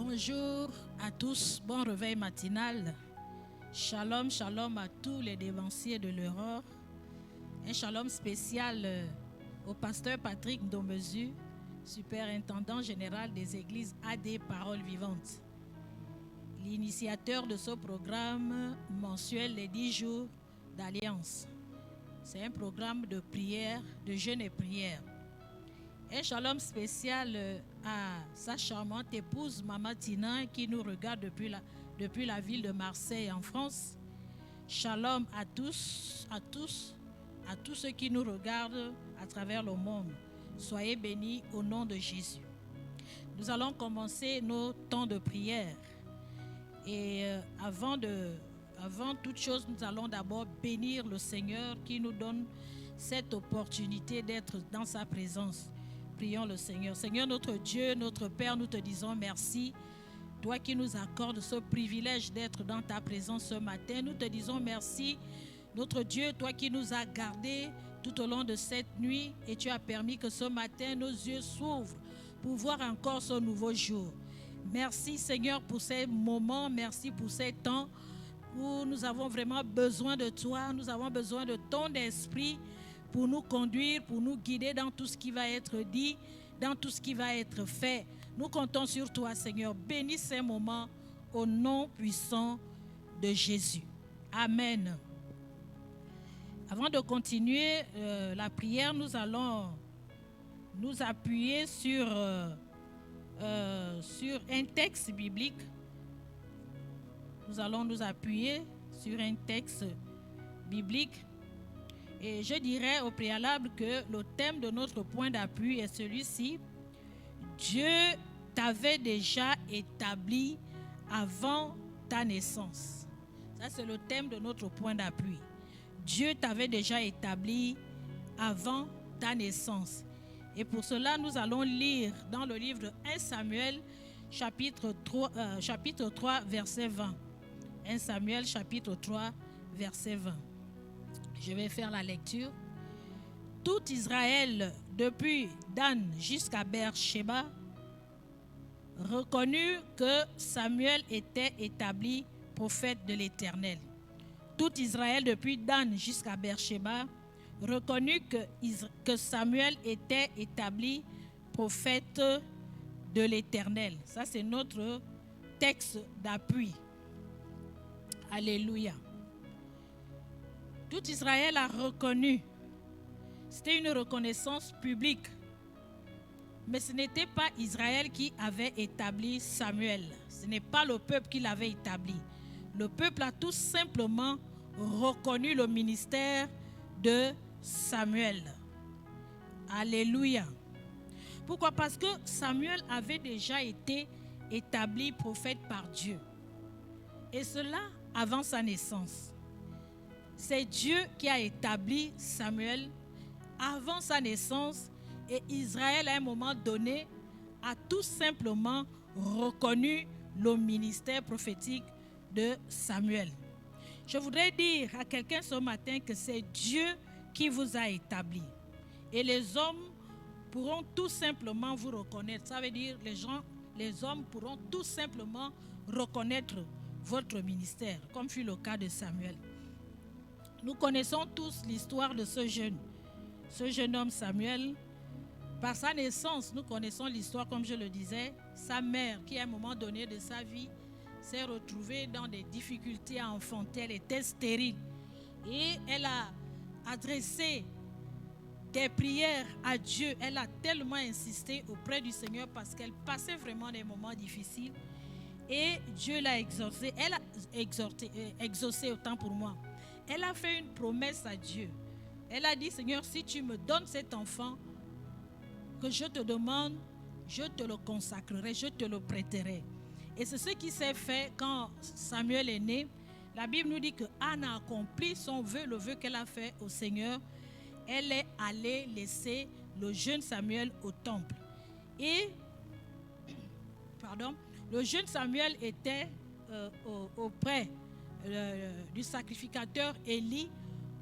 Bonjour à tous, bon réveil matinal. Shalom, shalom à tous les dévanciers de l'Europe. Un shalom spécial au pasteur Patrick Ndomezu, superintendant général des églises AD Paroles Vivantes. L'initiateur de ce programme mensuel les 10 jours d'Alliance. C'est un programme de prière, de jeûne et prière. Un shalom spécial à sa charmante épouse Maman Tina qui nous regarde depuis la ville de Marseille en France. Shalom à tous ceux qui nous regardent à travers le monde. Soyez bénis au nom de Jésus. Nous allons commencer nos temps de prière. Et avant toute chose, nous allons d'abord bénir le Seigneur qui nous donne cette opportunité d'être dans sa présence. Prions le Seigneur. Seigneur notre Dieu, notre Père, nous te disons merci. Toi qui nous accordes ce privilège d'être dans ta présence ce matin, nous te disons merci. Notre Dieu, toi qui nous as gardés tout au long de cette nuit et tu as permis que ce matin nos yeux s'ouvrent pour voir encore ce nouveau jour. Merci Seigneur pour ces moments, merci pour ces temps où nous avons vraiment besoin de toi, nous avons besoin de ton esprit pour nous conduire, pour nous guider dans tout ce qui va être dit, dans tout ce qui va être fait. Nous comptons sur toi, Seigneur. Bénis ces moments au nom puissant de Jésus. Amen. Avant de continuer la prière, nous allons nous appuyer sur un texte biblique. Nous allons nous appuyer sur un texte biblique. Et je dirais au préalable que le thème de notre point d'appui est celui-ci. Dieu t'avait déjà établi avant ta naissance. Ça, c'est le thème de notre point d'appui. Dieu t'avait déjà établi avant ta naissance. Et pour cela, nous allons lire dans le livre de 1 Samuel, chapitre 3, verset 20. 1 Samuel, chapitre 3, verset 20. Je vais faire la lecture. Tout Israël, depuis Dan jusqu'à Beersheba, reconnut que Samuel était établi prophète de l'Éternel. Tout Israël, depuis Dan jusqu'à Beersheba, reconnut que Samuel était établi prophète de l'Éternel. Ça, c'est notre texte d'appui. Alléluia. Tout Israël a reconnu. C'était une reconnaissance publique. Mais ce n'était pas Israël qui avait établi Samuel. Ce n'est pas le peuple qui l'avait établi. Le peuple a tout simplement reconnu le ministère de Samuel. Alléluia. Pourquoi? Parce que Samuel avait déjà été établi prophète par Dieu. Et cela avant sa naissance. C'est Dieu qui a établi Samuel avant sa naissance et Israël à un moment donné a tout simplement reconnu le ministère prophétique de Samuel. Je voudrais dire à quelqu'un ce matin que c'est Dieu qui vous a établi. Et les hommes pourront tout simplement vous reconnaître. Ça veut dire les hommes pourront tout simplement reconnaître votre ministère, comme fut le cas de Samuel. Nous connaissons tous l'histoire de ce jeune homme Samuel. Par sa naissance, nous connaissons l'histoire, comme je le disais, sa mère qui à un moment donné de sa vie s'est retrouvée dans des difficultés à enfanter, elle était stérile. Et elle a adressé des prières à Dieu. Elle a tellement insisté auprès du Seigneur parce qu'elle passait vraiment des moments difficiles. Et Dieu l'a exaucé. Elle a exaucé autant pour moi. Elle a fait une promesse à Dieu. Elle a dit, Seigneur, si tu me donnes cet enfant que je te demande, je te le consacrerai, je te le prêterai. Et c'est ce qui s'est fait quand Samuel est né. La Bible nous dit que Anne a accompli son vœu, le vœu qu'elle a fait au Seigneur. Elle est allée laisser le jeune Samuel au temple. Et, le jeune Samuel était auprès du sacrificateur Élie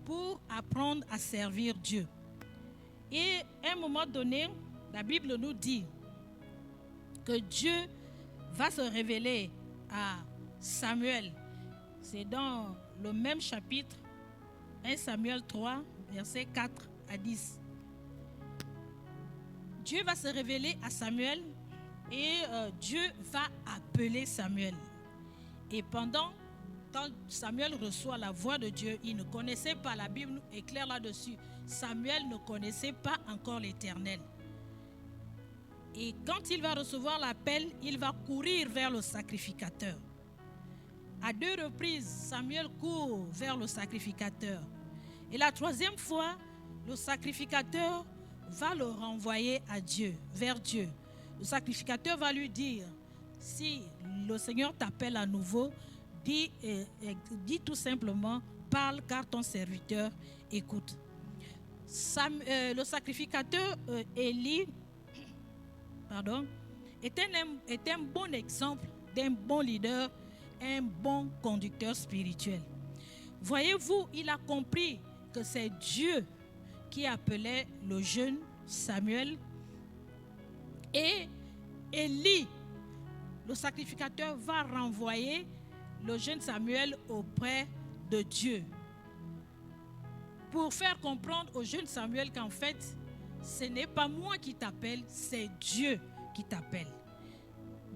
pour apprendre à servir Dieu. Et à un moment donné, la Bible nous dit que Dieu va se révéler à Samuel. C'est dans le même chapitre, 1 Samuel 3, versets 4 à 10. Dieu va se révéler à Samuel et Dieu va appeler Samuel. Et quand Samuel reçoit la voix de Dieu, il ne connaissait pas, la Bible est claire là-dessus, Samuel ne connaissait pas encore l'Éternel. Et quand il va recevoir l'appel, il va courir vers le sacrificateur. À 2 reprises, Samuel court vers le sacrificateur. Et la 3e fois, le sacrificateur va le renvoyer à Dieu, vers Dieu. Le sacrificateur va lui dire, si le Seigneur t'appelle à nouveau, dis tout simplement, parle car ton serviteur écoute. Le sacrificateur Élie est un bon exemple d'un bon leader, un bon conducteur spirituel. Voyez-vous, il a compris que c'est Dieu qui appelait le jeune Samuel et Élie, le sacrificateur, va renvoyer le jeune Samuel auprès de Dieu pour faire comprendre au jeune Samuel qu'en fait, ce n'est pas moi qui t'appelle, c'est Dieu qui t'appelle.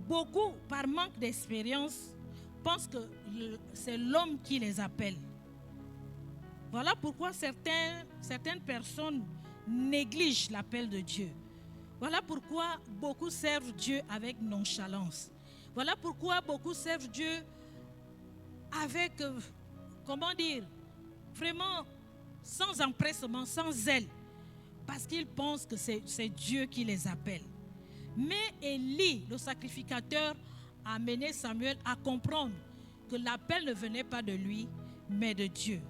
Beaucoup, par manque d'expérience, pensent que c'est l'homme qui les appelle. Voilà pourquoi certaines personnes négligent l'appel de Dieu. Voilà pourquoi beaucoup servent Dieu avec nonchalance. Voilà pourquoi beaucoup servent Dieu avec, vraiment sans empressement, sans zèle. Parce qu'ils pensent que c'est Dieu qui les appelle. Mais Élie, le sacrificateur, a amené Samuel à comprendre que l'appel ne venait pas de lui, mais de Dieu.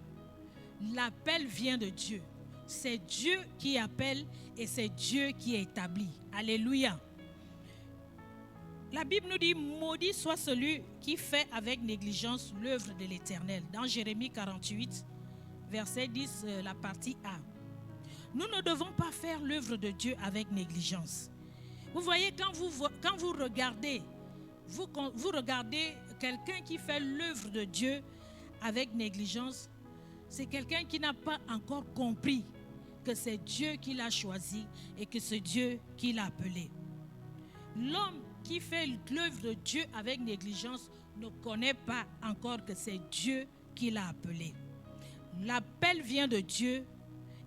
L'appel vient de Dieu. C'est Dieu qui appelle et c'est Dieu qui établit. Alléluia. La Bible nous dit, maudit soit celui qui fait avec négligence l'œuvre de l'Éternel. Dans Jérémie 48, verset 10, la partie A. Nous ne devons pas faire l'œuvre de Dieu avec négligence. Vous voyez, quand vous regardez quelqu'un qui fait l'œuvre de Dieu avec négligence, c'est quelqu'un qui n'a pas encore compris que c'est Dieu qui l'a choisi et que c'est Dieu qui l'a appelé. L'homme qui fait l'œuvre de Dieu avec négligence ne connaît pas encore que c'est Dieu qui l'a appelé. L'appel vient de Dieu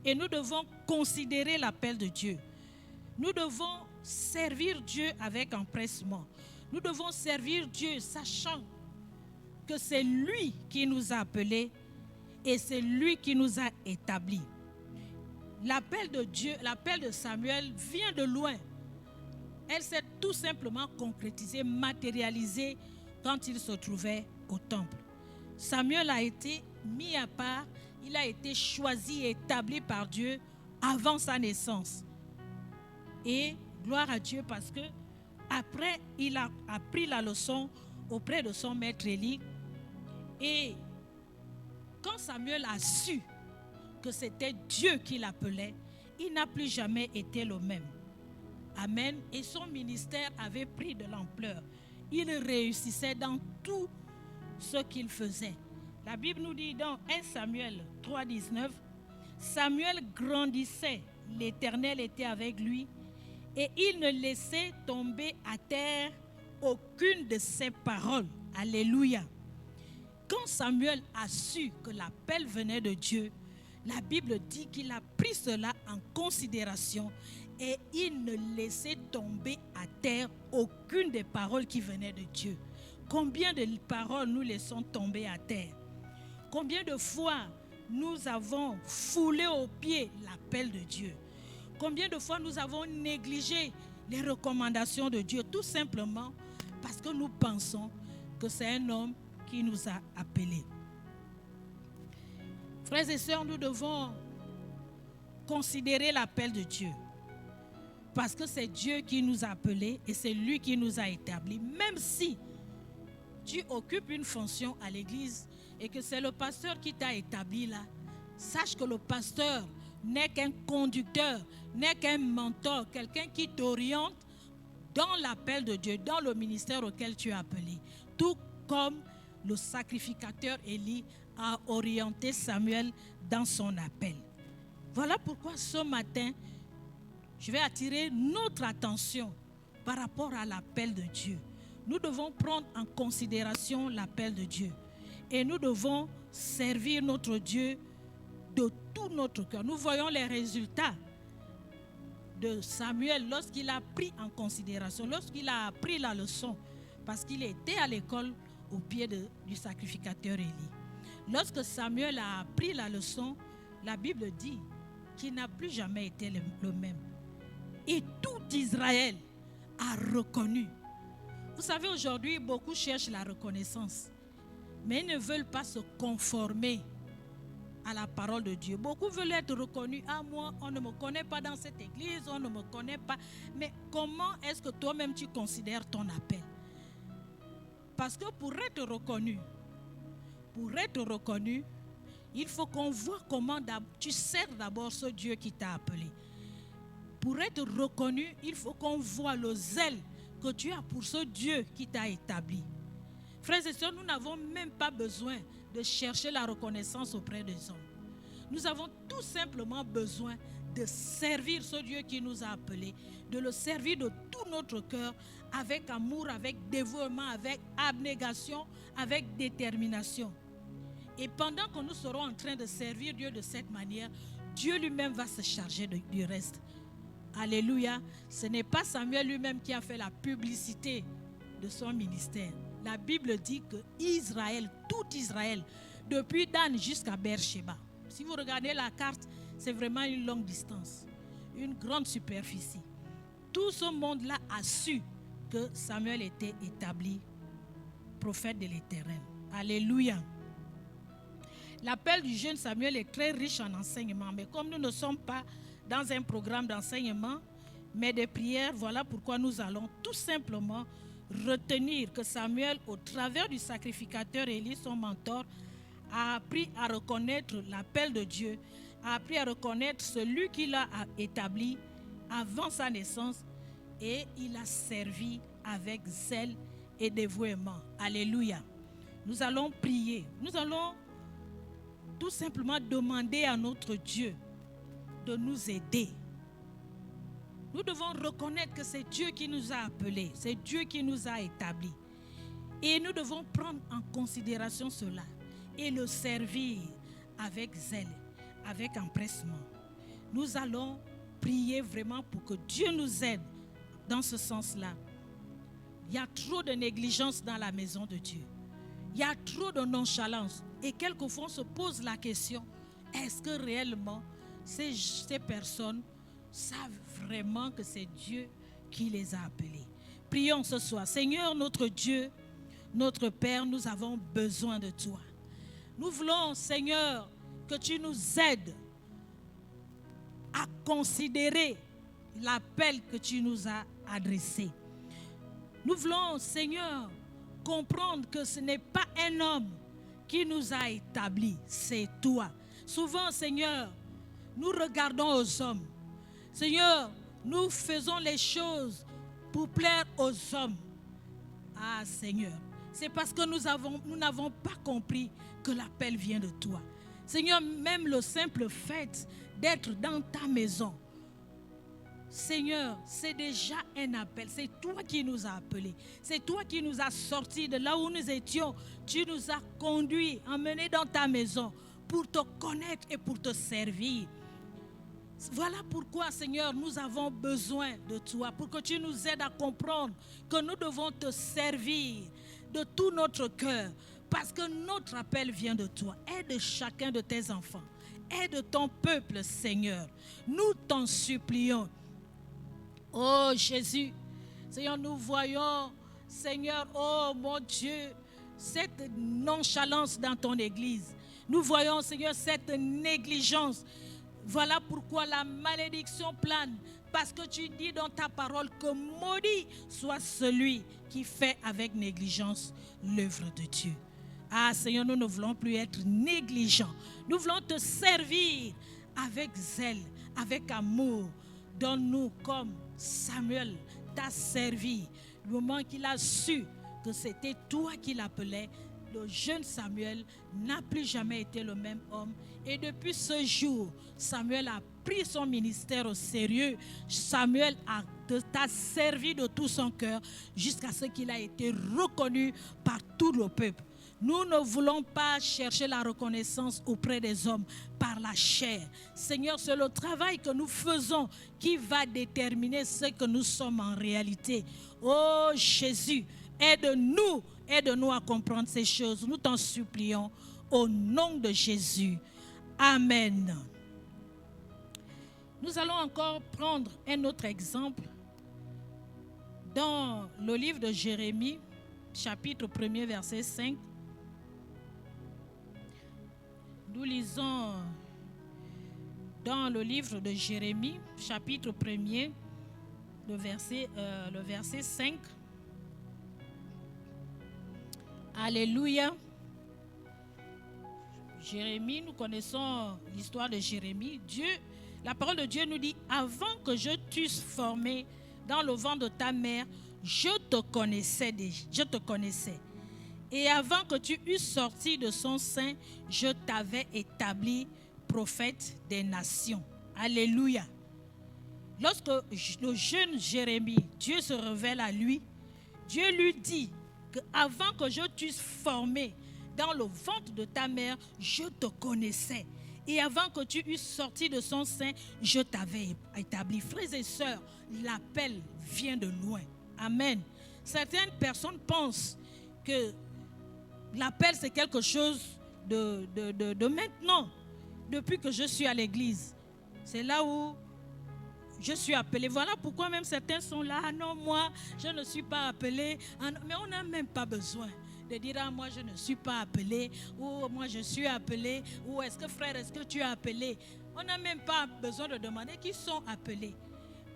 et nous devons considérer l'appel de Dieu. Nous devons servir Dieu avec empressement. Nous devons servir Dieu sachant que c'est lui qui nous a appelés et c'est lui qui nous a établis. L'appel de Dieu, l'appel de Samuel vient de loin. Elle s'est tout simplement concrétisée, matérialisée quand il se trouvait au temple. Samuel a été mis à part, il a été choisi et établi par Dieu avant sa naissance. Et gloire à Dieu parce que après il a appris la leçon auprès de son maître Élie. Et quand Samuel a su que c'était Dieu qui l'appelait, il n'a plus jamais été le même. Amen. Et son ministère avait pris de l'ampleur. Il réussissait dans tout ce qu'il faisait. La Bible nous dit dans 1 Samuel 3, 19, Samuel grandissait, l'Éternel était avec lui et il ne laissait tomber à terre aucune de ses paroles. Alléluia. Quand Samuel a su que l'appel venait de Dieu, la Bible dit qu'il a pris cela en considération et il ne laissait tomber à terre aucune des paroles qui venaient de Dieu. Combien de paroles nous laissons tomber à terre? Combien de fois nous avons foulé aux pieds l'appel de Dieu? Combien de fois nous avons négligé les recommandations de Dieu tout simplement parce que nous pensons que c'est un homme qui nous a appelés. Frères et sœurs, nous devons considérer l'appel de Dieu parce que c'est Dieu qui nous a appelés et c'est lui qui nous a établis. Même si tu occupes une fonction à l'église et que c'est le pasteur qui t'a établi là, sache que le pasteur n'est qu'un conducteur, n'est qu'un mentor, quelqu'un qui t'oriente dans l'appel de Dieu, dans le ministère auquel tu es appelé. Tout comme le sacrificateur Élie a orienté Samuel dans son appel. Voilà pourquoi ce matin, je vais attirer notre attention par rapport à l'appel de Dieu. Nous devons prendre en considération l'appel de Dieu. Et nous devons servir notre Dieu de tout notre cœur. Nous voyons les résultats de Samuel lorsqu'il a pris en considération, lorsqu'il a appris la leçon, parce qu'il était à l'école au pied du sacrificateur Élie. Lorsque Samuel a appris la leçon, la Bible dit qu'il n'a plus jamais été le même. Et tout Israël a reconnu. Vous savez, aujourd'hui, beaucoup cherchent la reconnaissance, mais ils ne veulent pas se conformer à la parole de Dieu. Beaucoup veulent être reconnus. Ah, moi, on ne me connaît pas dans cette église, on ne me connaît pas. Mais comment est-ce que toi-même tu considères ton appel? Parce que pour être reconnu, il faut qu'on voit comment tu sers d'abord ce Dieu qui t'a appelé. Pour être reconnu, il faut qu'on voit le zèle que tu as pour ce Dieu qui t'a établi. Frères et sœurs, nous n'avons même pas besoin de chercher la reconnaissance auprès des hommes. Nous avons tout simplement besoin de servir ce Dieu qui nous a appelés, de le servir de tout notre cœur, avec amour, avec dévouement, avec abnégation, avec détermination. Et pendant que nous serons en train de servir Dieu de cette manière, Dieu lui-même va se charger du reste. Alléluia. Ce n'est pas Samuel lui-même qui a fait la publicité de son ministère. La Bible dit que Israël, tout Israël, depuis Dan jusqu'à Beersheba. Si vous regardez la carte, c'est vraiment une longue distance, une grande superficie. Tout ce monde-là a su que Samuel était établi prophète de l'Éternel. Alléluia. L'appel du jeune Samuel est très riche en enseignement, mais comme nous ne sommes pas dans un programme d'enseignement, mais de prière, voilà pourquoi nous allons tout simplement retenir que Samuel, au travers du sacrificateur Élie, son mentor, a appris à reconnaître l'appel de Dieu, a appris à reconnaître celui qu'il a établi avant sa naissance, et il a servi avec zèle et dévouement. Alléluia. Nous allons prier. Nous allons tout simplement demander à notre Dieu de nous aider. Nous devons reconnaître que c'est Dieu qui nous a appelés, c'est Dieu qui nous a établis. Et nous devons prendre en considération cela et le servir avec zèle, avec empressement. Nous allons prier vraiment pour que Dieu nous aide dans ce sens-là. Il y a trop de négligence dans la maison de Dieu. Il y a trop de nonchalance. Et quelquefois, on se pose la question, est-ce que réellement ces personnes savent vraiment que c'est Dieu qui les a appelés? Prions ce soir. Seigneur, notre Dieu, notre Père, nous avons besoin de toi. Nous voulons, Seigneur, que tu nous aides à considérer l'appel que tu nous as adressé. Nous voulons, Seigneur, comprendre que ce n'est pas un homme qui nous a établis, c'est toi. Souvent, Seigneur, nous regardons aux hommes. Seigneur, nous faisons les choses pour plaire aux hommes. Ah, Seigneur, c'est parce que nous n'avons pas compris que l'appel vient de toi. Seigneur, même le simple fait d'être dans ta maison, Seigneur, c'est déjà un appel. C'est toi qui nous as appelés. C'est toi qui nous as sortis de là où nous étions. Tu nous as conduits, emmenés dans ta maison pour te connaître et pour te servir. Voilà pourquoi, Seigneur, nous avons besoin de toi, pour que tu nous aides à comprendre que nous devons te servir de tout notre cœur, parce que notre appel vient de toi. Aide chacun de tes enfants. Aide ton peuple, Seigneur. Nous t'en supplions. Oh Jésus, Seigneur, nous voyons, Seigneur, oh mon Dieu, cette nonchalance dans ton église. Nous voyons, Seigneur, cette négligence. Voilà pourquoi la malédiction plane. Parce que tu dis dans ta parole que maudit soit celui qui fait avec négligence l'œuvre de Dieu. Ah Seigneur, nous ne voulons plus être négligents. Nous voulons te servir avec zèle, avec amour. Donne-nous comme Samuel t'a servi, du moment qu'il a su que c'était toi qui l'appelais, le jeune Samuel n'a plus jamais été le même homme. Et depuis ce jour, Samuel a pris son ministère au sérieux. Samuel t'a servi de tout son cœur jusqu'à ce qu'il a été reconnu par tout le peuple. Nous ne voulons pas chercher la reconnaissance auprès des hommes par la chair. Seigneur, c'est le travail que nous faisons qui va déterminer ce que nous sommes en réalité. Oh Jésus, aide-nous à comprendre ces choses. Nous t'en supplions au nom de Jésus. Amen. Nous allons encore prendre un autre exemple dans le livre de Jérémie, chapitre 1er, verset 5. Nous lisons dans le livre de Jérémie, chapitre 1er, le verset 5. Alléluia. Jérémie, nous connaissons l'histoire de Jérémie. La parole de Dieu nous dit, avant que je t'eusse formé dans le ventre de ta mère, je te connaissais. Et avant que tu eusses sorti de son sein, je t'avais établi prophète des nations. Alléluia. Lorsque le jeune Jérémie, Dieu se révèle à lui, Dieu lui dit que avant que je t'eusse formé dans le ventre de ta mère, je te connaissais. Et avant que tu eusses sorti de son sein, je t'avais établi. Frères et sœurs, l'appel vient de loin. Amen. Certaines personnes pensent que l'appel, c'est quelque chose de maintenant, depuis que je suis à l'église. C'est là où je suis appelé. Voilà pourquoi même certains sont là. Ah non, moi, je ne suis pas appelé. Ah non, mais on n'a même pas besoin de dire, ah, moi, je ne suis pas appelé. Ou moi, je suis appelé. Ou est-ce que frère, est-ce que tu es appelé? On n'a même pas besoin de demander qui sont appelés.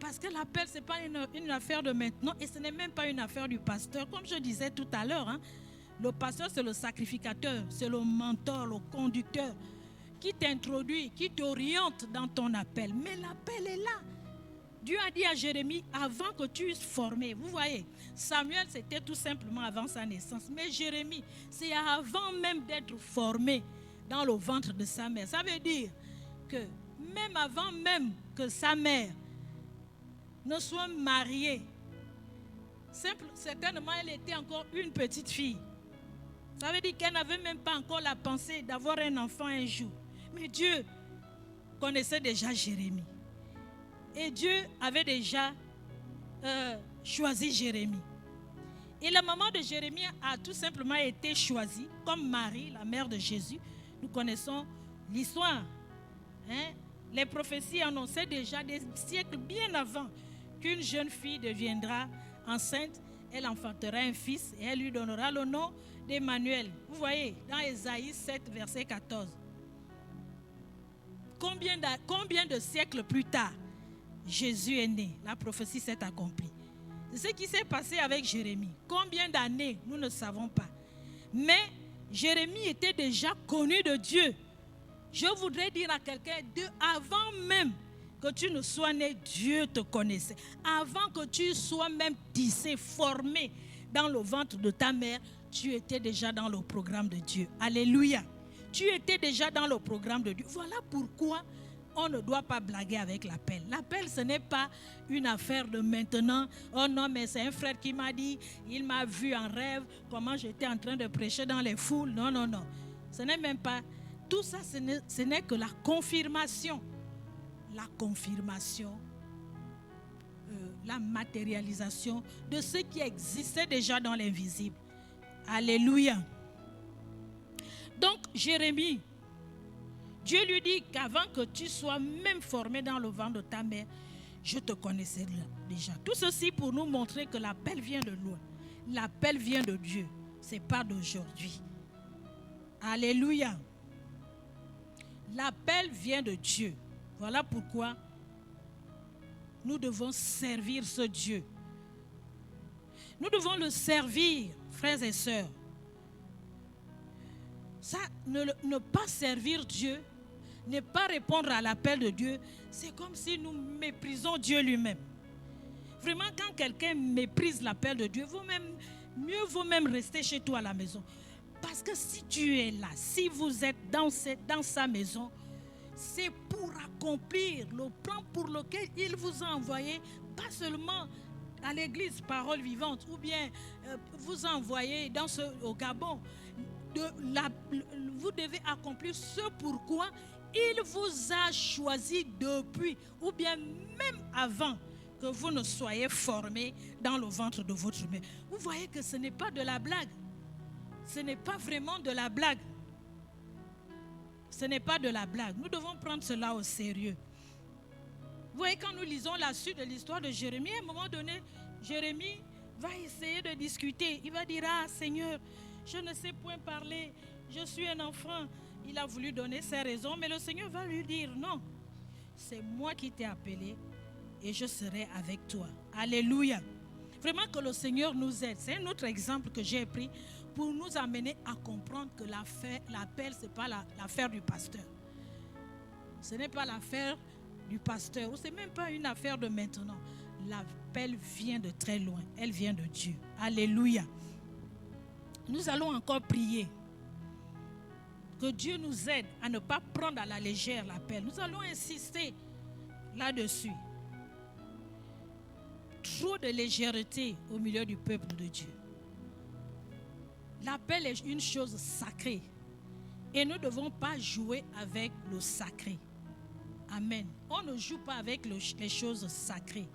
Parce que l'appel, ce n'est pas une affaire de maintenant. Et ce n'est même pas une affaire du pasteur. Comme je disais tout à l'heure, hein, le pasteur, c'est le sacrificateur. C'est le mentor, le conducteur qui t'introduit, qui t'oriente dans ton appel. Mais l'appel est là. Dieu a dit à Jérémie, avant que tu sois formé. Vous voyez, Samuel, c'était tout simplement avant sa naissance. Mais Jérémie, c'est avant même d'être formé dans le ventre de sa mère. Ça veut dire que même avant même que sa mère ne soit mariée, certainement elle était encore une petite fille. Ça veut dire qu'elle n'avait même pas encore la pensée d'avoir un enfant un jour. Mais Dieu connaissait déjà Jérémie. Et Dieu avait déjà choisi Jérémie. Et la maman de Jérémie a tout simplement été choisie comme Marie, la mère de Jésus. Nous connaissons l'histoire. Hein? Les prophéties annonçaient déjà des siècles bien avant qu'une jeune fille deviendra enceinte. Elle enfantera un fils et elle lui donnera le nom d'Emmanuel. Vous voyez, dans Ésaïe 7, verset 14. Combien de siècles plus tard, Jésus est né, la prophétie s'est accomplie. C'est ce qui s'est passé avec Jérémie. Combien d'années, nous ne savons pas. Mais Jérémie était déjà connu de Dieu. Je voudrais dire à quelqu'un, avant même que tu ne sois né, Dieu te connaissait. Avant que tu sois même tissé, formé dans le ventre de ta mère, tu étais déjà dans le programme de Dieu. Alléluia. Tu étais déjà dans le programme de Dieu. Voilà pourquoi on ne doit pas blaguer avec l'appel. L'appel, ce n'est pas une affaire de maintenant. Oh non, mais c'est un frère qui m'a dit, il m'a vu en rêve, comment j'étais en train de prêcher dans les foules. Non, non, non. Ce n'est même pas. Tout ça, ce n'est que la confirmation. La confirmation, la matérialisation de ce qui existait déjà dans l'invisible. Alléluia. Donc, Jérémie, Dieu lui dit qu'avant que tu sois même formé dans le ventre de ta mère, je te connaissais déjà. Tout ceci pour nous montrer que l'appel vient de loin. L'appel vient de Dieu. Ce n'est pas d'aujourd'hui. Alléluia. L'appel vient de Dieu. Voilà pourquoi nous devons servir ce Dieu. Nous devons le servir, frères et sœurs. Ça, ne pas servir Dieu, ne pas répondre à l'appel de Dieu, c'est comme si nous méprisons Dieu lui-même. Vraiment, quand quelqu'un méprise l'appel de Dieu, mieux vaut même rester chez toi à la maison. Parce que si tu es là, si vous êtes dans sa maison, c'est pour accomplir le plan pour lequel il vous a envoyé, pas seulement à l'église Parole Vivante, ou bien vous a envoyé au Gabon. Vous devez accomplir ce pourquoi il vous a choisi depuis, ou bien même avant que vous ne soyez formés dans le ventre de votre mère. Vous voyez que ce n'est pas de la blague. Ce n'est pas vraiment de la blague. Ce n'est pas de la blague. Nous devons prendre cela au sérieux. Vous voyez, quand nous lisons la suite de l'histoire de Jérémie, à un moment donné, Jérémie va essayer de discuter. Il va dire, ah Seigneur, je ne sais point parler, je suis un enfant. Il a voulu donner ses raisons, mais le Seigneur va lui dire, non, c'est moi qui t'ai appelé et je serai avec toi. Alléluia. Vraiment que le Seigneur nous aide. C'est un autre exemple que j'ai pris pour nous amener à comprendre que l'appel, ce n'est pas l'affaire du pasteur. Ce n'est pas l'affaire du pasteur, ou ce n'est même pas une affaire de maintenant. L'appel vient de très loin. Elle vient de Dieu. Alléluia. Nous allons encore prier. Que Dieu nous aide à ne pas prendre à la légère l'appel. Nous allons insister là-dessus. Trop de légèreté au milieu du peuple de Dieu. L'appel est une chose sacrée. Et nous ne devons pas jouer avec le sacré. Amen. On ne joue pas avec les choses sacrées.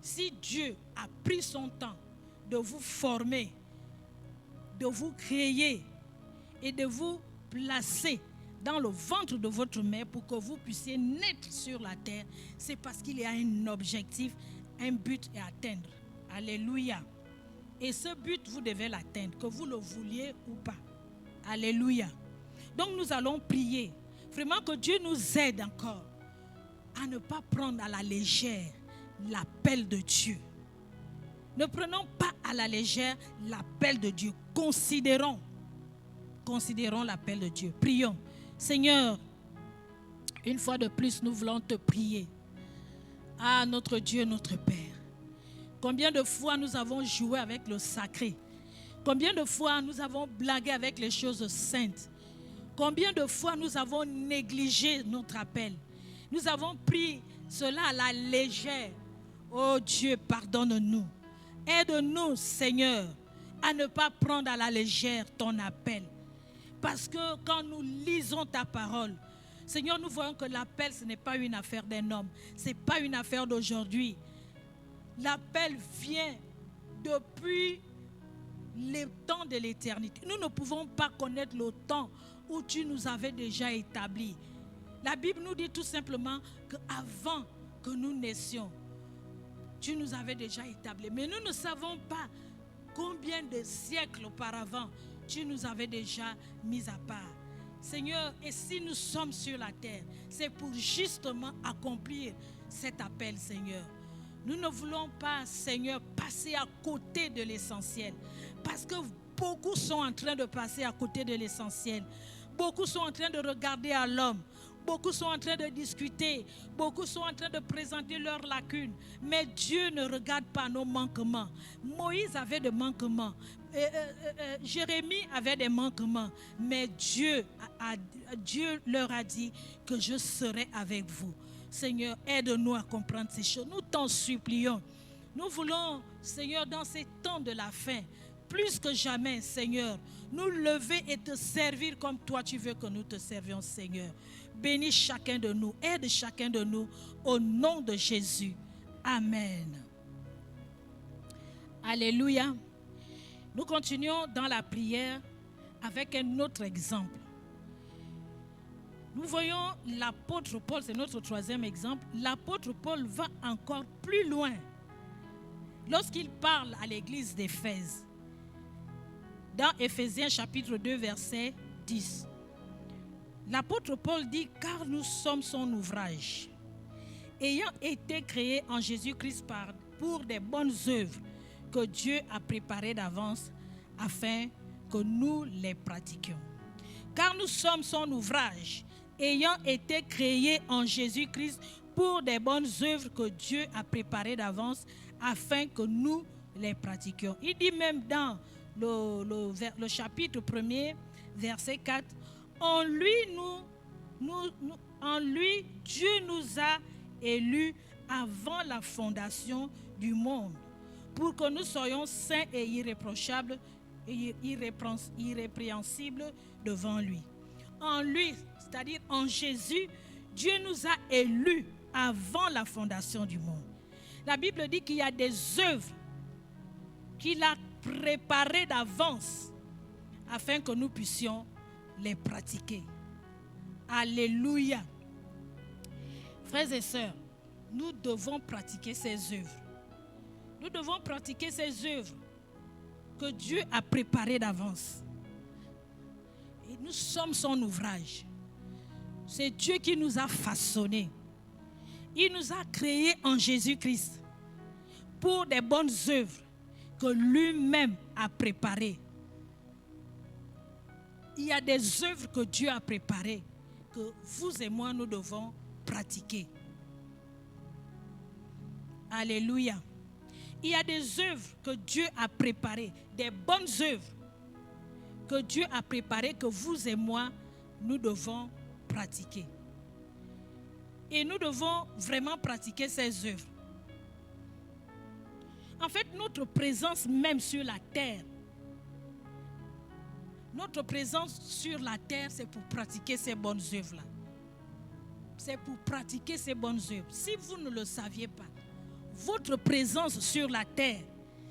Si Dieu a pris son temps de vous former, de vous créer et de vous placer dans le ventre de votre mère pour que vous puissiez naître sur la terre, c'est parce qu'il y a un objectif, un but à atteindre. Alléluia. Et ce but, vous devez l'atteindre, que vous le vouliez ou pas. Alléluia. Donc nous allons prier. Vraiment que Dieu nous aide encore à ne pas prendre à la légère l'appel de Dieu. Ne prenons pas à la légère l'appel de Dieu. Considérons l'appel de Dieu. Prions. Seigneur, une fois de plus, nous voulons te prier. Ah, notre Dieu, notre Père. Combien de fois nous avons joué avec le sacré? Combien de fois nous avons blagué avec les choses saintes? Combien de fois nous avons négligé notre appel? Nous avons pris cela à la légère. Oh Dieu, pardonne-nous. Aide-nous, Seigneur, à ne pas prendre à la légère ton appel. Parce que quand nous lisons ta parole, Seigneur, nous voyons que l'appel, ce n'est pas une affaire d'un homme. Ce n'est pas une affaire d'aujourd'hui. L'appel vient depuis les temps de l'éternité. Nous ne pouvons pas connaître le temps où tu nous avais déjà établis. La Bible nous dit tout simplement qu'avant que nous naissions, tu nous avais déjà établis. Mais nous ne savons pas combien de siècles auparavant tu nous avais déjà mis à part. Seigneur, et si nous sommes sur la terre, c'est pour justement accomplir cet appel, Seigneur. Nous ne voulons pas, Seigneur, passer à côté de l'essentiel. Parce que beaucoup sont en train de passer à côté de l'essentiel. Beaucoup sont en train de regarder à l'homme. Beaucoup sont en train de discuter. Beaucoup sont en train de présenter leurs lacunes. Mais Dieu ne regarde pas nos manquements. Moïse avait des manquements. Jérémie avait des manquements. Mais Dieu leur a dit que je serai avec vous. Seigneur, aide-nous à comprendre ces choses. Nous t'en supplions. Nous voulons, Seigneur, dans ces temps de la fin, plus que jamais, Seigneur, nous lever et te servir comme toi tu veux que nous te servions, Seigneur. Bénis chacun de nous, aide chacun de nous au nom de Jésus. Amen. Alléluia. Nous continuons dans la prière avec un autre exemple. Nous voyons l'apôtre Paul, c'est notre troisième exemple. L'apôtre Paul va encore plus loin lorsqu'il parle à l'église d'Éphèse. Dans Éphésiens chapitre 2, verset 10. L'apôtre Paul dit, car nous sommes son ouvrage, ayant été créés en Jésus-Christ pour des bonnes œuvres que Dieu a préparées d'avance afin que nous les pratiquions. Car nous sommes son ouvrage, ayant été créés en Jésus-Christ pour des bonnes œuvres que Dieu a préparées d'avance afin que nous les pratiquions. Il dit même dans le chapitre 1er, verset 4, en lui, Dieu nous a élus avant la fondation du monde, pour que nous soyons saints et irréprochables, irrépréhensibles devant lui. En lui, c'est-à-dire en Jésus, Dieu nous a élus avant la fondation du monde. La Bible dit qu'il y a des œuvres qu'il a préparées d'avance afin que nous puissions les pratiquer. Alléluia. Frères et sœurs, nous devons pratiquer ces œuvres. Nous devons pratiquer ces œuvres que Dieu a préparées d'avance. Et nous sommes son ouvrage. C'est Dieu qui nous a façonnés. Il nous a créés en Jésus-Christ pour des bonnes œuvres que lui-même a préparées. Il y a des œuvres que Dieu a préparées que vous et moi nous devons pratiquer. Alléluia. Il y a des œuvres que Dieu a préparées, des bonnes œuvres que Dieu a préparées que vous et moi nous devons pratiquer. Et nous devons vraiment pratiquer ces œuvres. En fait, notre présence même sur la terre, c'est pour pratiquer ces bonnes œuvres-là. C'est pour pratiquer ces bonnes œuvres. Si vous ne le saviez pas, votre présence sur la terre,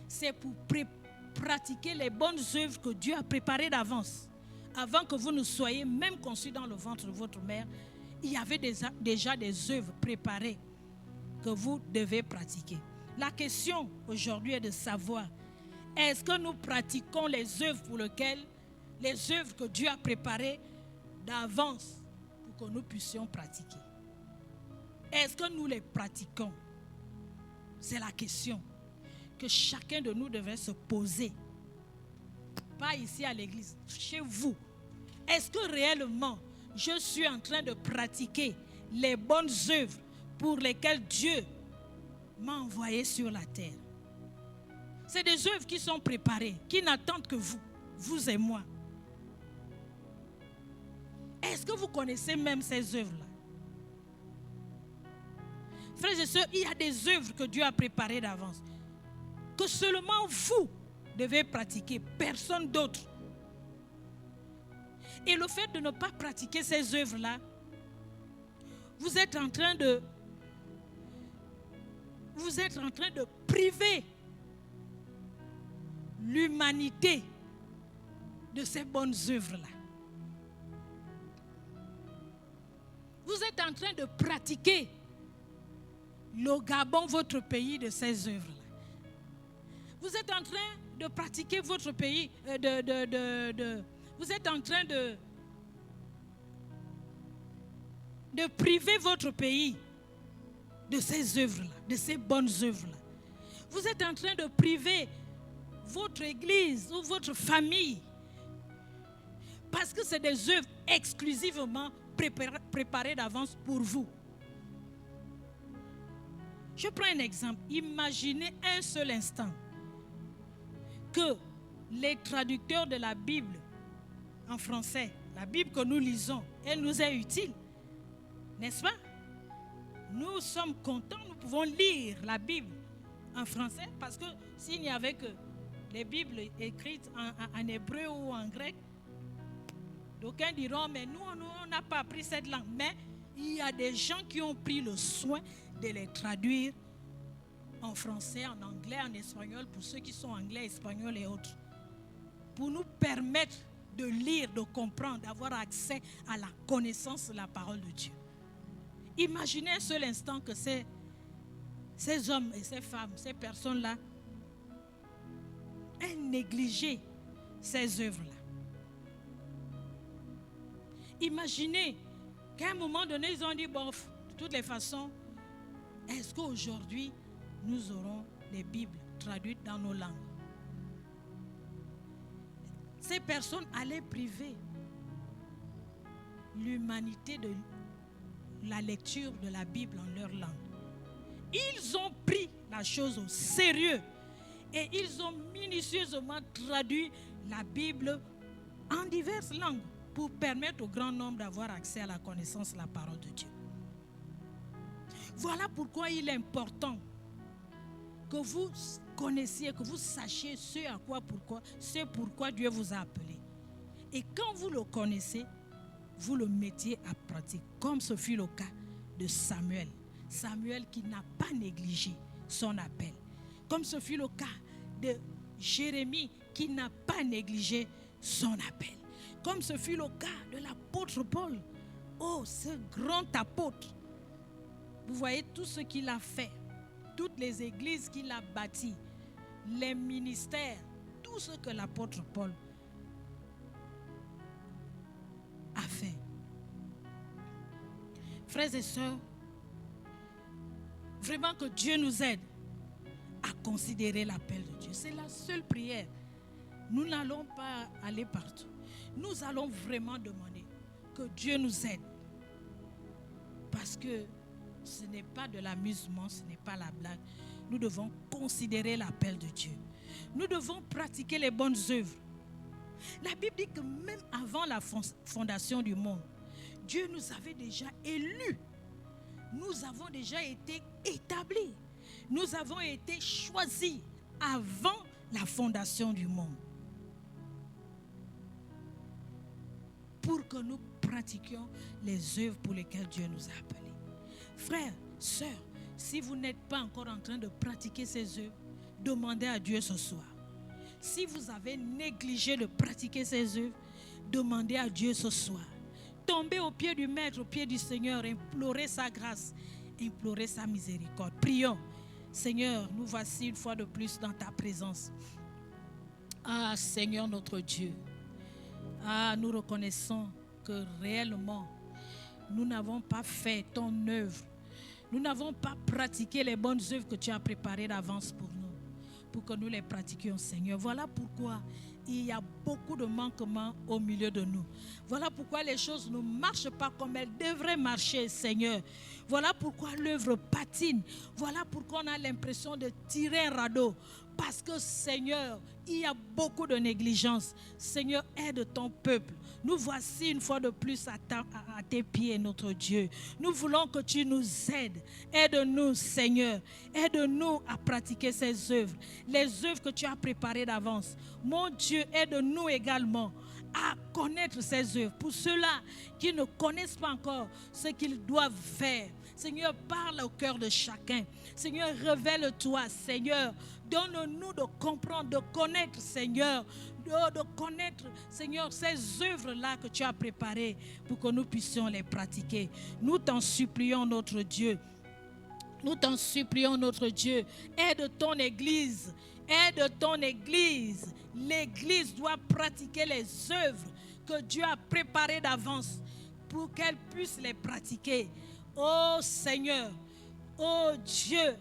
c'est pour pratiquer les bonnes œuvres que Dieu a préparées d'avance. Avant que vous ne soyez même conçus dans le ventre de votre mère, il y avait déjà des œuvres préparées que vous devez pratiquer. La question aujourd'hui est de savoir, est-ce que nous pratiquons les œuvres les œuvres que Dieu a préparées d'avance pour que nous puissions pratiquer? Est-ce que nous les pratiquons? C'est la question que chacun de nous devrait se poser. Pas ici à l'église, chez vous. Est-ce que réellement je suis en train de pratiquer les bonnes œuvres pour lesquelles Dieu m'a envoyé sur la terre? C'est des œuvres qui sont préparées, qui n'attendent que vous et moi. Est-ce que vous connaissez même ces œuvres-là? Frères et sœurs, il y a des œuvres que Dieu a préparées d'avance, que seulement vous devez pratiquer, personne d'autre. Et le fait de ne pas pratiquer ces œuvres-là, vous êtes en train de priver l'humanité de ces bonnes œuvres-là. Vous êtes en train de pratiquer le Gabon, votre pays, de ces œuvres-là. Vous êtes en train de pratiquer votre pays, vous êtes en train de priver votre pays de ces œuvres-là, de ces bonnes œuvres-là. Vous êtes en train de priver votre église ou votre famille parce que c'est des œuvres exclusivement préparées d'avance pour vous. Je prends un exemple. Imaginez un seul instant que les traducteurs de la Bible en français, la Bible que nous lisons, elle nous est utile, n'est-ce pas? Nous sommes contents, nous pouvons lire la Bible en français parce que s'il n'y avait que les Bibles écrites en hébreu ou en grec, d'aucuns diront, mais nous, on n'a pas appris cette langue. Mais il y a des gens qui ont pris le soin de les traduire en français, en anglais, en espagnol, pour ceux qui sont anglais, espagnols et autres, pour nous permettre de lire, de comprendre, d'avoir accès à la connaissance de la parole de Dieu. Imaginez un seul instant que ces hommes et ces femmes, ces personnes-là, aient négligé ces œuvres-là. Imaginez qu'à un moment donné, ils ont dit, bon, de toutes les façons, est-ce qu'aujourd'hui, nous aurons les Bibles traduites dans nos langues? Ces personnes allaient priver l'humanité de la lecture de la Bible en leur langue. Ils ont pris la chose au sérieux. Et ils ont minutieusement traduit la Bible en diverses langues pour permettre au grand nombre d'avoir accès à la connaissance de la parole de Dieu. Voilà pourquoi il est important que vous connaissiez, que vous sachiez ce pourquoi Dieu vous a appelé. Et quand vous le connaissez, vous le mettiez à pratique, comme ce fut le cas de Samuel. Samuel qui n'a pas négligé son appel. Comme ce fut le cas de Jérémie qui n'a pas négligé son appel. Comme ce fut le cas de l'apôtre Paul. Oh, ce grand apôtre. Vous voyez tout ce qu'il a fait, toutes les églises qu'il a bâties, les ministères, tout ce que l'apôtre Paul a fait. Frères et sœurs, vraiment que Dieu nous aide à considérer l'appel de Dieu. C'est la seule prière. Nous n'allons pas aller partout. Nous allons vraiment demander que Dieu nous aide. Parce que ce n'est pas de l'amusement, ce n'est pas la blague. Nous devons considérer l'appel de Dieu. Nous devons pratiquer les bonnes œuvres. La Bible dit que même avant la fondation du monde, Dieu nous avait déjà élus. Nous avons déjà été établis. Nous avons été choisis avant la fondation du monde. Pour que nous pratiquions les œuvres pour lesquelles Dieu nous a appelés. Frères, sœurs, si vous n'êtes pas encore en train de pratiquer ces œuvres, demandez à Dieu ce soir. Si vous avez négligé de pratiquer ces œuvres, demandez à Dieu ce soir. Tombez au pied du Maître, au pied du Seigneur, implorez sa grâce, implorez sa miséricorde. Prions. Seigneur, nous voici une fois de plus dans ta présence. Ah, Seigneur notre Dieu. Ah, nous reconnaissons que réellement, nous n'avons pas fait ton œuvre. Nous n'avons pas pratiqué les bonnes œuvres que tu as préparées d'avance pour nous, pour que nous les pratiquions, Seigneur. Voilà pourquoi il y a beaucoup de manquements au milieu de nous. Voilà pourquoi les choses ne marchent pas comme elles devraient marcher, Seigneur. Voilà pourquoi l'œuvre patine. Voilà pourquoi on a l'impression de tirer un radeau. Parce que, Seigneur, il y a beaucoup de négligence. Seigneur, aide ton peuple. Nous voici une fois de plus à tes pieds, notre Dieu. Nous voulons que tu nous aides. Aide-nous, Seigneur. Aide-nous à pratiquer ces œuvres. Les œuvres que tu as préparées d'avance. Mon Dieu, aide-nous également à connaître ces œuvres. Pour ceux-là qui ne connaissent pas encore ce qu'ils doivent faire. Seigneur, parle au cœur de chacun. Seigneur, révèle-toi, Seigneur. Donne-nous de comprendre, de connaître, Seigneur. De connaître, Seigneur, ces œuvres-là que tu as préparées pour que nous puissions les pratiquer. Nous t'en supplions, notre Dieu. Nous t'en supplions, notre Dieu. Aide ton Église. Aide ton Église. L'Église doit pratiquer les œuvres que Dieu a préparées d'avance pour qu'elle puisse les pratiquer. Oh Seigneur, oh Dieu,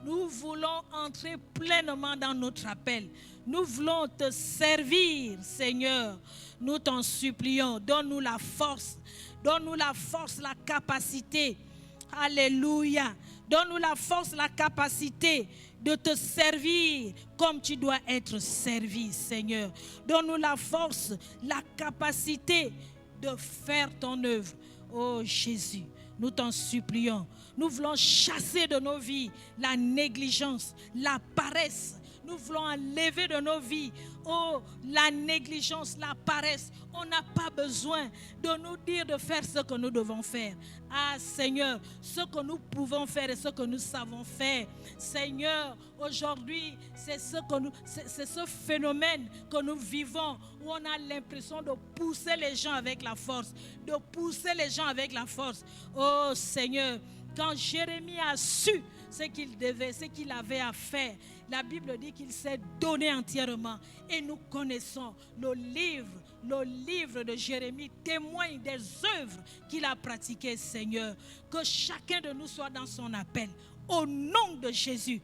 nous voulons entrer pleinement dans notre appel. Nous voulons te servir, Seigneur. Nous t'en supplions. Donne-nous la force. Donne-nous la force, la capacité. Alléluia. Donne-nous la force, la capacité de te servir comme tu dois être servi, Seigneur. Donne-nous la force, la capacité de faire ton œuvre. Oh Jésus, nous t'en supplions. Nous voulons chasser de nos vies la négligence, la paresse. Nous voulons enlever de nos vies, oh, la négligence, la paresse. On n'a pas besoin de nous dire de faire ce que nous devons faire. Ah Seigneur, ce que nous pouvons faire et ce que nous savons faire. Seigneur, aujourd'hui, c'est ce phénomène que nous vivons où on a l'impression de pousser les gens avec la force. De pousser les gens avec la force. Oh Seigneur, quand Jérémie a su ce qu'il avait à faire, la Bible dit qu'il s'est donné entièrement. Et nous connaissons le livre de Jérémie témoigne des œuvres qu'il a pratiquées, Seigneur. Que chacun de nous soit dans son appel. Au nom de Jésus,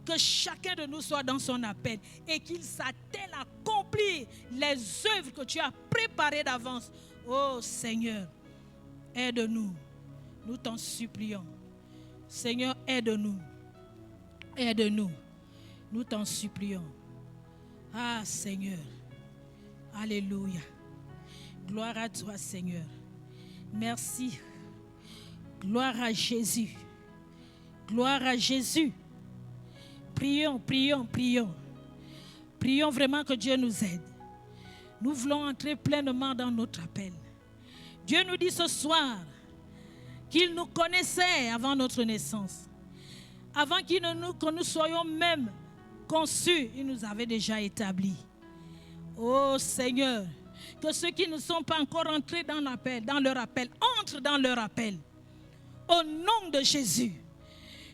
que chacun de nous soit dans son appel et qu'il s'attelle à accomplir les œuvres que tu as préparées d'avance. Oh Seigneur, aide-nous. Nous t'en supplions. Seigneur, aide-nous. Aide-nous. Nous t'en supplions. Ah, Seigneur. Alléluia. Gloire à toi, Seigneur. Merci. Gloire à Jésus. Gloire à Jésus. Prions, prions, prions. Prions vraiment que Dieu nous aide. Nous voulons entrer pleinement dans notre appel. Dieu nous dit ce soir qu'il nous connaissait avant notre naissance. Avant que nous soyons même conçus, il nous avait déjà établis. Oh Seigneur, que ceux qui ne sont pas encore entrés dans leur appel, entrent dans leur appel. Au nom de Jésus.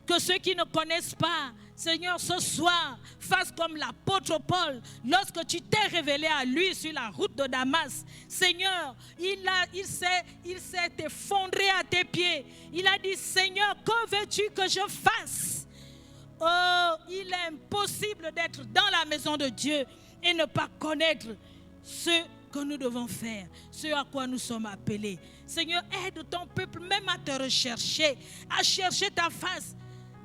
Que ceux qui ne connaissent pas, Seigneur, ce soir, fassent comme l'apôtre Paul, lorsque tu t'es révélé à lui sur la route de Damas. Seigneur, il s'est effondré à tes pieds. Il a dit, Seigneur, que veux-tu que je fasse? Oh, il est impossible d'être dans la maison de Dieu et ne pas connaître ce que nous devons faire, ce à quoi nous sommes appelés. Seigneur, aide ton peuple même à te rechercher, à chercher ta face.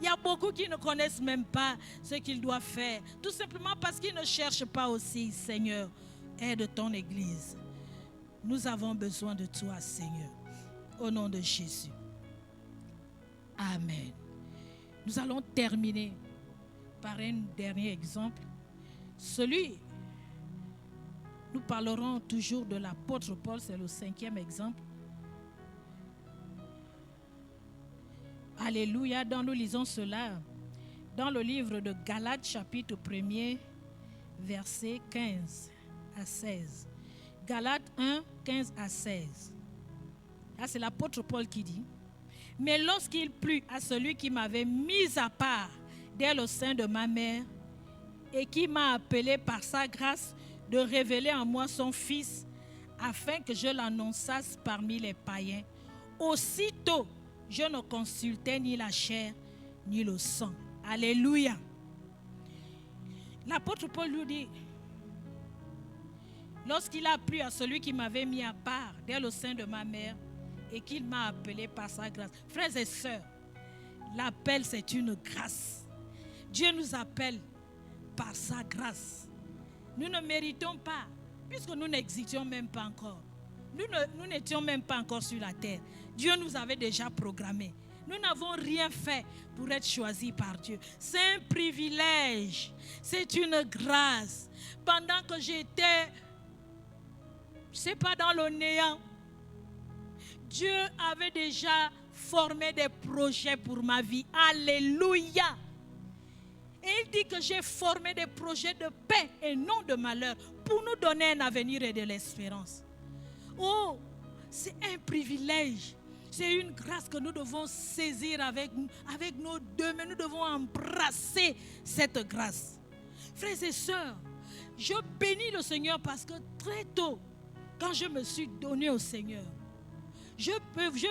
Il y a beaucoup qui ne connaissent même pas ce qu'ils doivent faire, tout simplement parce qu'ils ne cherchent pas aussi. Seigneur, aide ton Église. Nous avons besoin de toi, Seigneur, au nom de Jésus. Amen. Nous allons terminer par un dernier exemple. Nous parlerons toujours de l'apôtre Paul, c'est le 5e exemple. Alléluia, nous lisons cela dans le livre de Galates, chapitre 1er, versets 15 à 16. Galates 1, 15 à 16. Là, c'est l'apôtre Paul qui dit, « Mais lorsqu'il plut à celui qui m'avait mis à part dès le sein de ma mère et qui m'a appelé par sa grâce de révéler en moi son Fils, afin que je l'annonçasse parmi les païens, aussitôt je ne consultais ni la chair ni le sang. » Alléluia. L'apôtre Paul nous dit, lorsqu'il a plu à celui qui m'avait mis à part dès le sein de ma mère et qu'il m'a appelé par sa grâce. Frères et sœurs, l'appel c'est une grâce. Dieu nous appelle par sa grâce. Nous ne méritons pas, puisque nous n'existions même pas encore. Nous n'étions même pas encore sur la terre. Dieu nous avait déjà programmés. Nous n'avons rien fait pour être choisis par Dieu. C'est un privilège. C'est une grâce. Pendant que j'étais, je ne sais pas, dans le néant, Dieu avait déjà formé des projets pour ma vie. Alléluia. Et il dit que j'ai formé des projets de paix et non de malheur pour nous donner un avenir et de l'espérance. Oh, c'est un privilège. C'est une grâce que nous devons saisir avec nos deux mains. Nous devons embrasser cette grâce. Frères et sœurs, je bénis le Seigneur parce que très tôt, quand je me suis donné au Seigneur, je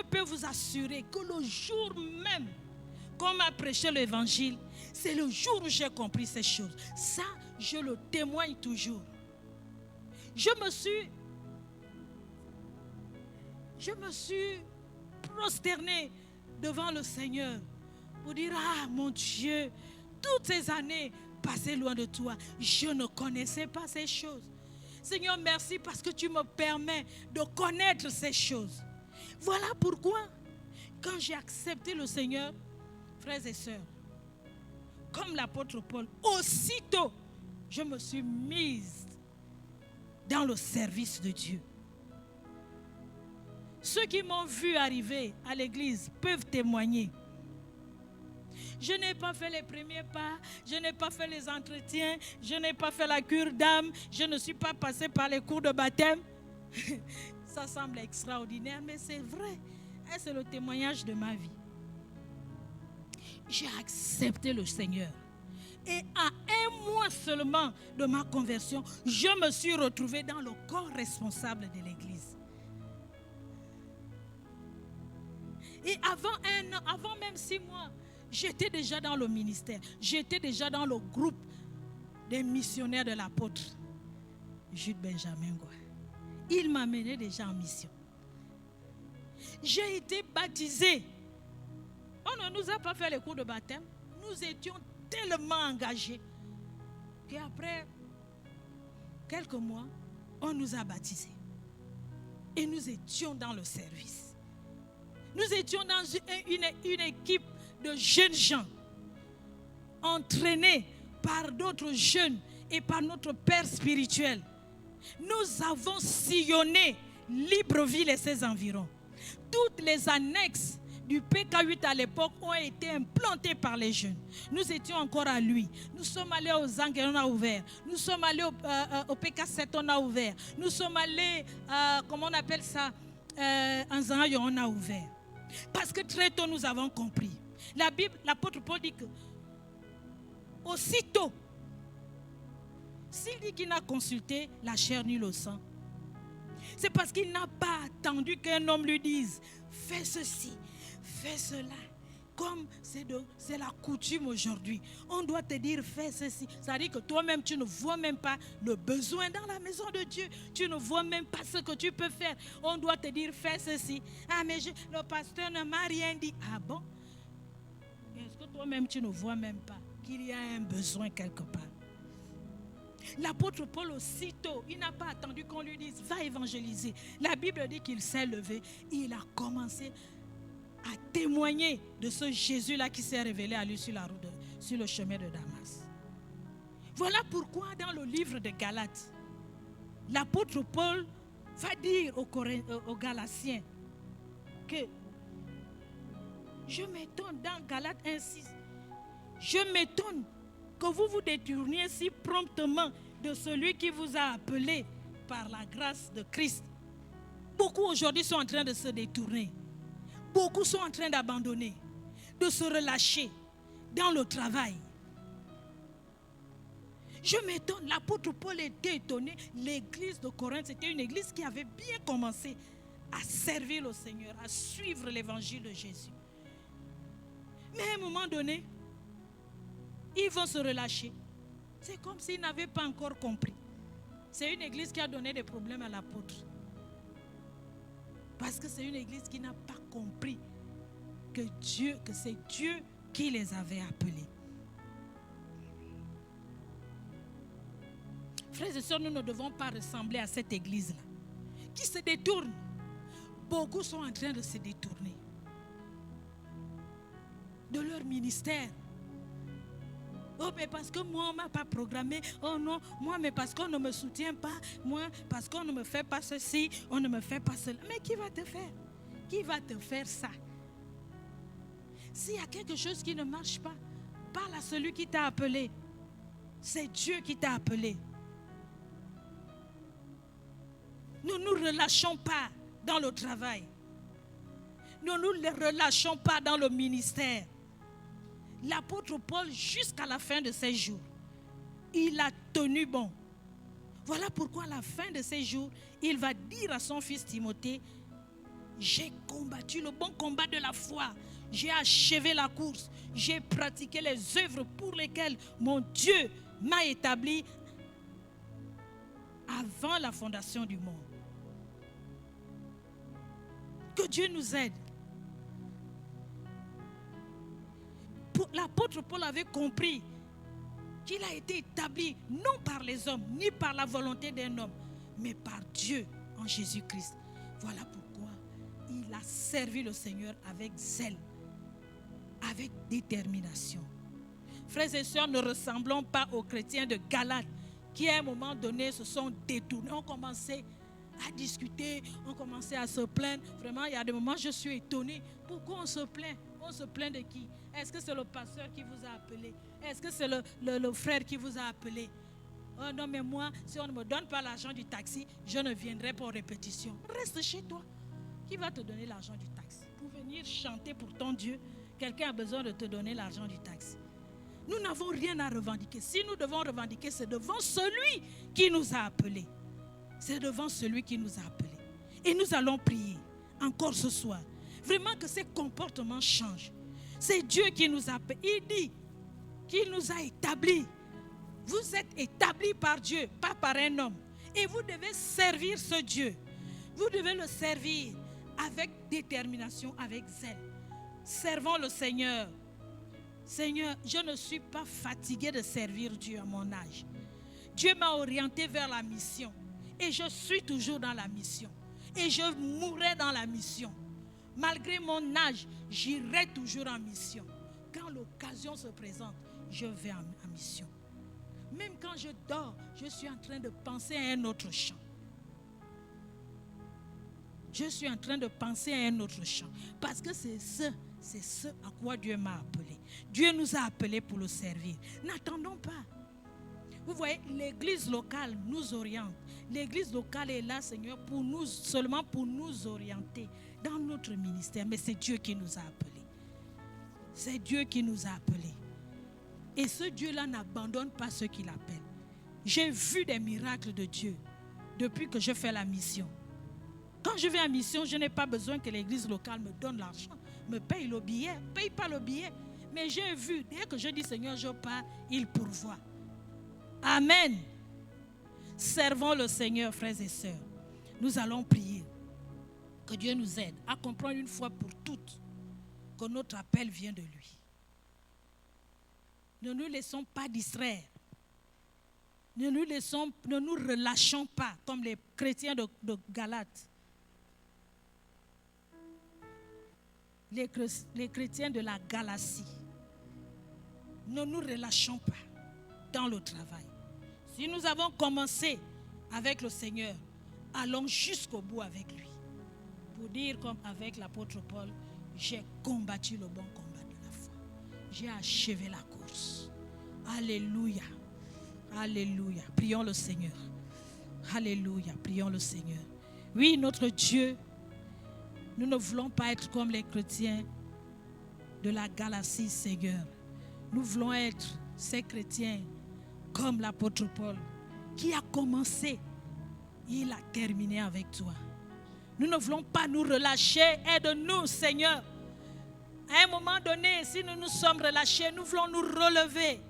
peux vous assurer que le jour même qu'on m'a prêché l'évangile, c'est le jour où j'ai compris ces choses. Ça, je le témoigne toujours. Je me suis prosterné devant le Seigneur pour dire, ah mon Dieu, toutes ces années passées loin de toi, je ne connaissais pas ces choses. Seigneur, merci parce que tu me permets de connaître ces choses. Voilà pourquoi, quand j'ai accepté le Seigneur, frères et sœurs, comme l'apôtre Paul, aussitôt, je me suis mise dans le service de Dieu. Ceux qui m'ont vu arriver à l'église peuvent témoigner. Je n'ai pas fait les premiers pas, je n'ai pas fait les entretiens, je n'ai pas fait la cure d'âme, je ne suis pas passé par les cours de baptême. Ça semble extraordinaire, mais c'est vrai. Et c'est le témoignage de ma vie. J'ai accepté le Seigneur. Et à un mois seulement de ma conversion, je me suis retrouvé dans le corps responsable de l'église. Et avant même 6 mois, j'étais déjà dans le ministère. J'étais déjà dans le groupe des missionnaires de l'apôtre Jude Benjamin Ngoy. Il m'a mené déjà en mission. J'ai été baptisé On ne nous a pas fait les cours de baptême. Nous étions tellement engagés qu'après quelques mois, on nous a baptisés. Et nous étions dans le service. Nous étions dans une équipe de jeunes gens entraînés par d'autres jeunes et par notre Père spirituel. Nous avons sillonné Libreville et ses environs. Toutes les annexes du PK8 à l'époque ont été implantées par les jeunes. Nous étions encore à lui. Nous sommes allés aux Zang et on a ouvert. Nous sommes allés au PK7, on a ouvert. Nous sommes allés, comment on appelle ça, en Zangayo, on a ouvert. Parce que très tôt nous avons compris. La Bible, l'apôtre Paul dit que aussitôt, s'il dit qu'il n'a consulté la chair ni le sang, c'est parce qu'il n'a pas attendu qu'un homme lui dise fais ceci, fais cela. Comme c'est la coutume aujourd'hui, on doit te dire fais ceci. Ça veut dire que toi-même tu ne vois même pas le besoin dans la maison de Dieu. Tu ne vois même pas ce que tu peux faire. On doit te dire fais ceci. Ah mais le pasteur ne m'a rien dit. Ah bon? Est-ce que toi-même tu ne vois même pas qu'il y a un besoin quelque part? L'apôtre Paul aussitôt, il n'a pas attendu qu'on lui dise va évangéliser. La Bible dit qu'il s'est levé, il a commencé à témoigner de ce Jésus-là qui s'est révélé à lui sur la route, sur le chemin de Damas. Voilà pourquoi dans le livre de Galates, l'apôtre Paul va dire aux Galatiens que je m'étonne dans Galates 1:6, je m'étonne que vous vous détourniez si promptement de celui qui vous a appelé par la grâce de Christ. Beaucoup aujourd'hui sont en train de se détourner. Beaucoup sont en train d'abandonner, de se relâcher dans le travail. Je m'étonne, l'apôtre Paul était étonné. L'église de Corinthe, c'était une église qui avait bien commencé à servir le Seigneur, à suivre l'évangile de Jésus. Mais à un moment donné, ils vont se relâcher. C'est comme s'ils n'avaient pas encore compris. C'est une église qui a donné des problèmes à l'apôtre. Parce que c'est une église qui n'a pas compris que c'est Dieu qui les avait appelés. Frères et sœurs, nous ne devons pas ressembler à cette église-là qui se détourne. Beaucoup sont en train de se détourner de leur ministère. Oh, mais parce que moi, on ne m'a pas programmé. Oh non, moi, mais parce qu'on ne me soutient pas. Moi, parce qu'on ne me fait pas ceci, on ne me fait pas cela. Mais qui va te faire? Qui va te faire ça? S'il y a quelque chose qui ne marche pas, parle à celui qui t'a appelé. C'est Dieu qui t'a appelé. Nous ne nous relâchons pas dans le travail. Nous ne nous relâchons pas dans le ministère. L'apôtre Paul, jusqu'à la fin de ses jours, il a tenu bon. Voilà pourquoi à la fin de ses jours, il va dire à son fils Timothée, j'ai combattu le bon combat de la foi, j'ai achevé la course, j'ai pratiqué les œuvres pour lesquelles mon Dieu m'a établi avant la fondation du monde. Que Dieu nous aide. L'apôtre Paul avait compris qu'il a été établi non par les hommes, ni par la volonté d'un homme, mais par Dieu en Jésus-Christ. Voilà pourquoi il a servi le Seigneur avec zèle, avec détermination. Frères et sœurs, ne ressemblons pas aux chrétiens de Galates qui à un moment donné se sont détournés, ont commencé à discuter, ont commencé à se plaindre. Vraiment, il y a des moments, je suis étonné. Pourquoi on se plaint? On se plaint de qui? Est-ce que c'est le pasteur qui vous a appelé? Est-ce que c'est le frère qui vous a appelé? Oh non, mais moi, si on ne me donne pas l'argent du taxi, je ne viendrai pas aux répétitions. Reste chez toi. Qui va te donner l'argent du taxi? Pour venir chanter pour ton Dieu, quelqu'un a besoin de te donner l'argent du taxi. Nous n'avons rien à revendiquer. Si nous devons revendiquer, c'est devant celui qui nous a appelés. C'est devant celui qui nous a appelés. Et nous allons prier encore ce soir. Vraiment que ces comportements changent. C'est Dieu qui nous a appelés. Il dit qu'il nous a établis. Vous êtes établis par Dieu, pas par un homme. Et vous devez servir ce Dieu. Vous devez le servir avec détermination, avec zèle. Servons le Seigneur. Seigneur, je ne suis pas fatigué de servir Dieu à mon âge. Dieu m'a orienté vers la mission. Et je suis toujours dans la mission. Et je mourrai dans la mission. Malgré mon âge, j'irai toujours en mission. Quand l'occasion se présente, je vais en mission. Même quand je dors, je suis en train de penser à un autre chant. Je suis en train de penser à un autre chant. Parce que c'est ce à quoi Dieu m'a appelé. Dieu nous a appelés pour le servir. N'attendons pas. Vous voyez, l'église locale nous oriente. L'église locale est là, Seigneur, pour nous, seulement pour nous orienter dans notre ministère. Mais c'est Dieu qui nous a appelés. C'est Dieu qui nous a appelés. Et ce Dieu-là n'abandonne pas ceux qui l'appellent. J'ai vu des miracles de Dieu depuis que je fais la mission. Quand je vais en mission, je n'ai pas besoin que l'église locale me donne l'argent, me paye le billet, ne paye pas le billet. Mais j'ai vu, dès que je dis Seigneur, je pars, il pourvoit. Amen. Servons le Seigneur, frères et sœurs. Nous allons prier. Que Dieu nous aide à comprendre une fois pour toutes que notre appel vient de lui. Ne nous laissons pas distraire. Ne nous relâchons pas comme les chrétiens de Galates. Les chrétiens de la Galatie. Ne nous relâchons pas dans le travail. Si nous avons commencé avec le Seigneur, allons jusqu'au bout avec lui. Pour dire comme avec l'apôtre Paul, j'ai combattu le bon combat de la foi. J'ai achevé la course. Alléluia. Alléluia. Prions le Seigneur. Alléluia. Prions le Seigneur. Oui, notre Dieu, nous ne voulons pas être comme les chrétiens de la Galatie, Seigneur. Nous voulons être ces chrétiens comme l'apôtre Paul, qui a commencé, il a terminé avec toi. Nous ne voulons pas nous relâcher. Aide-nous, Seigneur. À un moment donné, si nous nous sommes relâchés, nous voulons nous relever.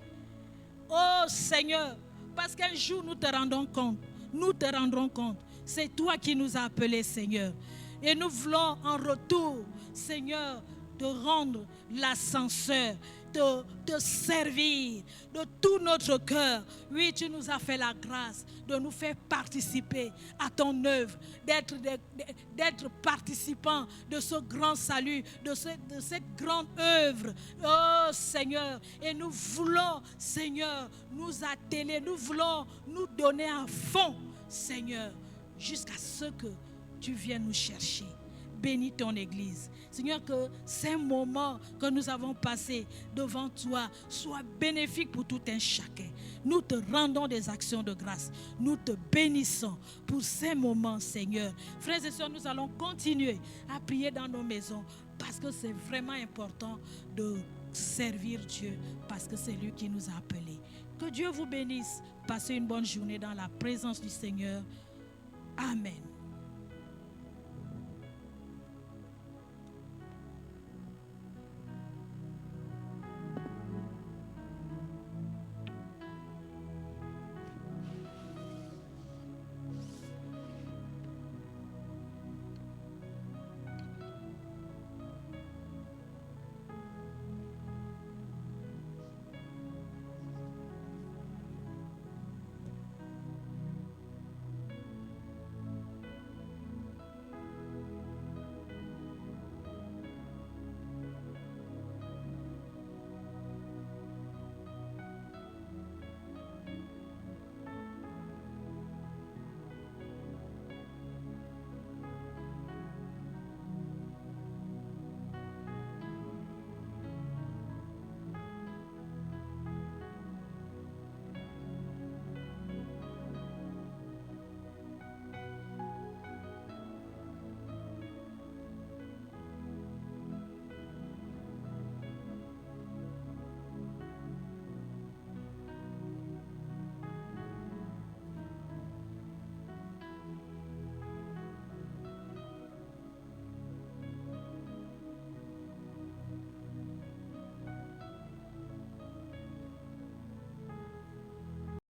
Oh Seigneur, parce qu'un jour nous te rendons compte. Nous te rendrons compte. C'est toi qui nous as appelés, Seigneur. Et nous voulons en retour, Seigneur, te rendre l'ascenseur, te servir de tout notre cœur. Oui, tu nous as fait la grâce de nous faire participer à ton œuvre, d'être participants de ce grand salut, de cette grande œuvre. Oh Seigneur, et nous voulons, Seigneur, nous atteler, nous voulons nous donner à fond, Seigneur, jusqu'à ce que tu viennes nous chercher. Bénis ton Église. Seigneur, que ces moments que nous avons passés devant toi soient bénéfiques pour tout un chacun. Nous te rendons des actions de grâce. Nous te bénissons pour ces moments, Seigneur. Frères et sœurs, nous allons continuer à prier dans nos maisons parce que c'est vraiment important de servir Dieu parce que c'est lui qui nous a appelés. Que Dieu vous bénisse. Passez une bonne journée dans la présence du Seigneur. Amen.